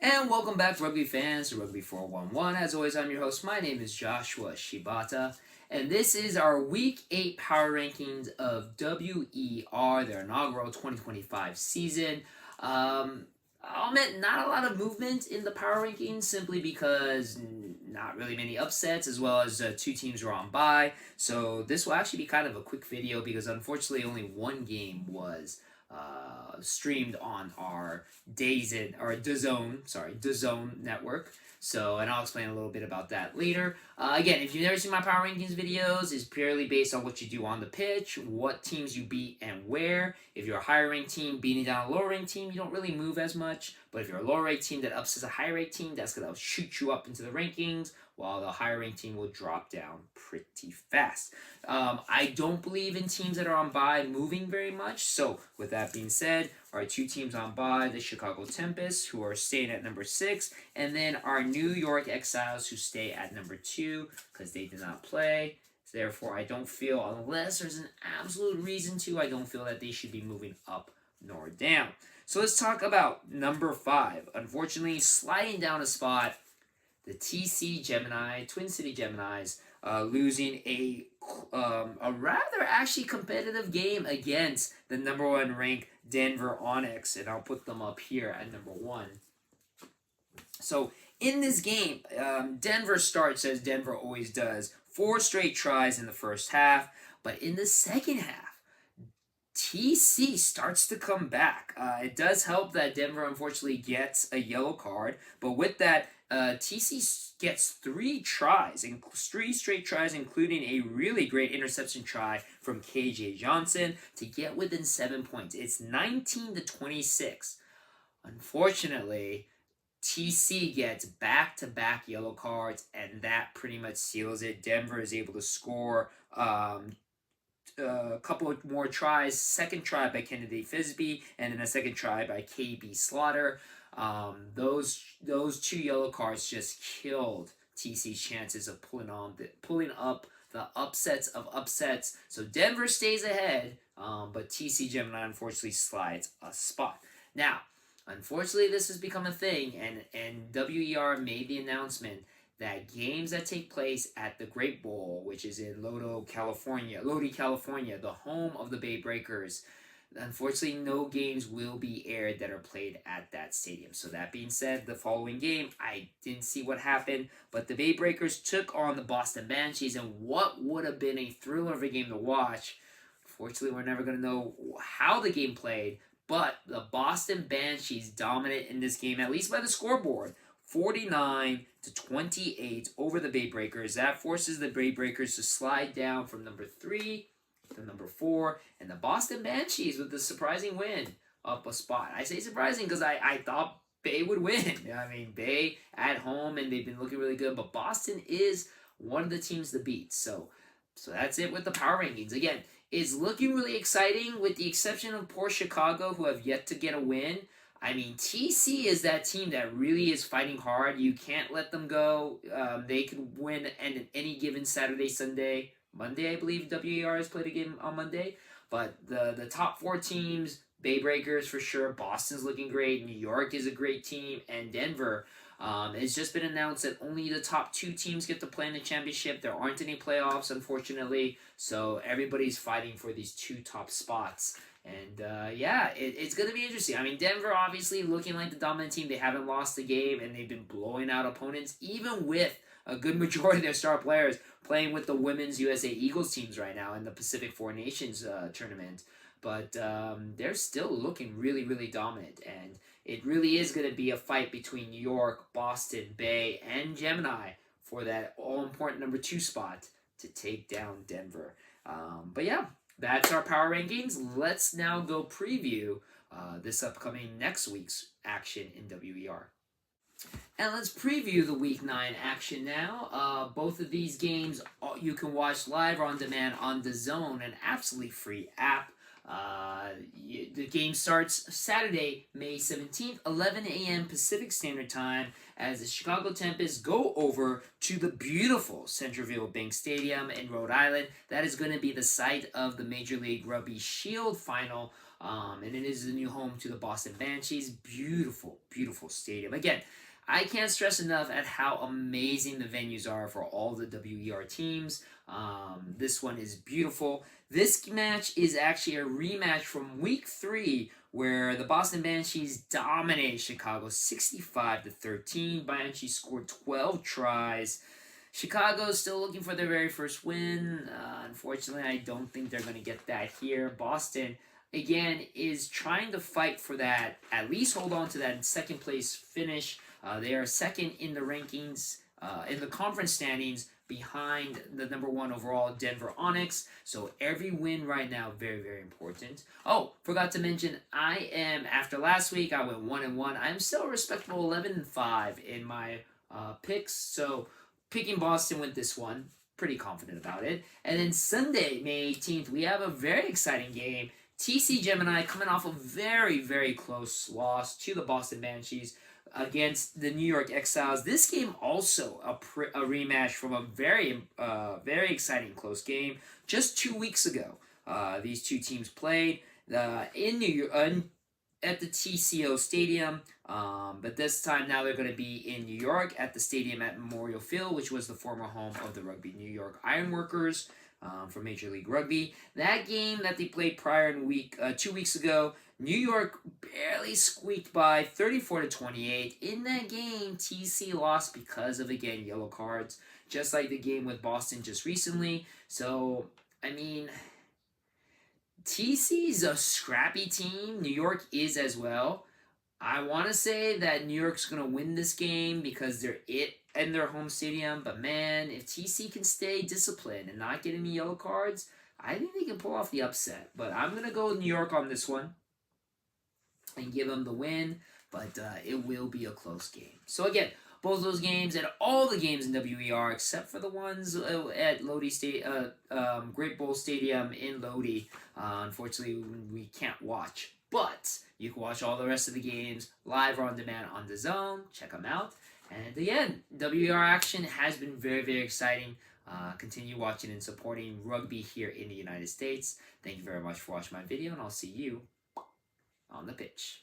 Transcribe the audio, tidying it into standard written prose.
And welcome back, rugby fans, to Rugby411. As always, I'm your host. My name is Joshua Shibata, and this is our Week 8 Power Rankings of WER, their inaugural 2025 season. I'll admit, not a lot of movement in the Power Rankings, simply because not really many upsets, as well as two teams were on bye. So this will actually be kind of a quick video, because unfortunately only one game was streamed on our DAZN network. So, and I'll explain a little bit about that later. Again, if you've never seen my Power Rankings videos, it's purely based on what you do on the pitch, what teams you beat and where. If you're a higher ranked team beating down a lower ranked team, you don't really move as much. But if you're a lower ranked team that upsets a higher ranked team, that's going to shoot you up into the rankings, while the higher ranked team will drop down pretty fast. I don't believe in teams that are on bye moving very much. So with that being said, our two teams on bye, the Chicago Tempest, who are staying at number 6, and then our New York Exiles, who stay at number 2 because they did not play. Therefore, I don't feel, unless there's an absolute reason to, I don't feel that they should be moving up nor down. So let's talk about number 5. Unfortunately, sliding down a spot, the Twin City Geminis, losing a rather actually competitive game against the number 1 ranked Denver Onyx, and I'll put them up here at number 1. So in this game, Denver starts as Denver always does, 4 straight tries in the first half, but in the second half, TC starts to come back. It does help that Denver unfortunately gets a yellow card, but with that, TC gets 3 straight tries, including a really great interception try from KJ Johnson to get within 7 points. It's 19-26. Unfortunately, TC gets back-to-back yellow cards, and that pretty much seals it. Denver is able to score a couple of more tries. Second try by Kennedy Fisby, and then a second try by KB Slaughter. Those 2 yellow cards just killed TC's chances of pulling up the upsets of upsets. So Denver stays ahead, but TC Gemini unfortunately slides a spot. Now, unfortunately, this has become a thing, and WER made the announcement that games that take place at the Great Bowl, which is in Lodi, California, the home of the Bay Breakers, unfortunately, no games will be aired that are played at that stadium. So that being said, the following game, I didn't see what happened, but the Bay Breakers took on the Boston Banshees, and what would have been a thriller of a game to watch. Unfortunately, we're never going to know how the game played, but the Boston Banshees dominate in this game, at least by the scoreboard, 49-28 over the Bay Breakers. That forces the Bay Breakers to slide down from number 3 to number 4, and the Boston Banshees with the surprising win up a spot. I say surprising because I thought Bay would win. I mean, Bay at home, and they've been looking really good, but Boston is one of the teams to beat. So that's it with the power rankings. Again, it's looking really exciting with the exception of poor Chicago, who have yet to get a win. I mean, TC is that team that really is fighting hard. You can't let them go. They could win any given Saturday, Sunday, Monday, I believe WER has played a game on Monday. But the top 4 teams, Bay Breakers for sure, Boston's looking great, New York is a great team, and Denver. It's just been announced that only the top 2 teams get to play in the championship. There aren't any playoffs, unfortunately, so everybody's fighting for these 2 top spots. And it's going to be interesting. I mean, Denver obviously looking like the dominant team. They haven't lost a game, and they've been blowing out opponents, even with a good majority of their star players playing with the women's USA Eagles teams right now in the Pacific Four Nations tournament. But they're still looking really, really dominant. And it really is going to be a fight between New York, Boston, Bay, and Gemini for that all-important number 2 spot to take down Denver. But yeah, that's our power rankings. Let's now go preview this upcoming next week's action in WER. And let's preview the Week 9 action now. Both of these games you can watch live or on demand on DAZN, an absolutely free app. The game starts Saturday, May 17th, 11 a.m. Pacific Standard Time, as the Chicago Tempest go over to the beautiful Centerville Bank Stadium in Rhode Island. That is going to be the site of the Major League Rugby Shield final and it is the new home to the Boston Banshees. Beautiful, beautiful stadium. Again, I can't stress enough at how amazing the venues are for all the WER teams. This one is beautiful. This match is actually a rematch from Week 3, where the Boston Banshees dominated Chicago 65-13. Banshees scored 12 tries. Chicago is still looking for their very first win. Unfortunately, I don't think they're going to get that here. Boston, again, is trying to fight for that, at least hold on to that second place finish. They are second in the rankings, in the conference standings, behind the number 1 overall Denver Onyx. So every win right now, very, very important. Oh, forgot to mention, I am, after last week, I went 1-1. I'm still a respectable 11-5 in my picks. So picking Boston with this one, pretty confident about it. And then Sunday, May 18th, we have a very exciting game. TC Gemini coming off a very, very close loss to the Boston Banshees against the New York Exiles. This game also a rematch from a very exciting close game just 2 weeks ago. These two teams played in New York at the TCO Stadium, but this time now they're going to be in New York at the stadium at Memorial Field, which was the former home of the Rugby New York Ironworkers. For Major League Rugby. That game that they played prior in 2 weeks ago, New York barely squeaked by 34-28. In that game, TC lost because of, again, yellow cards, just like the game with Boston just recently. So, I mean, TC's a scrappy team. New York is as well. I want to say that New York's going to win this game because they're in their home stadium. But man, if TC can stay disciplined and not get any yellow cards, I think they can pull off the upset. But I'm going to go with New York on this one and give them the win. But it will be a close game. So again, both those games and all the games in WER except for the ones at Lodi Great Bowl Stadium in Lodi. Unfortunately, we can't watch. But you can watch all the rest of the games live or on demand on the Zone. Check them out. And again, WER action has been very, very exciting. Continue watching and supporting rugby here in the United States. Thank you very much for watching my video, and I'll see you on the pitch.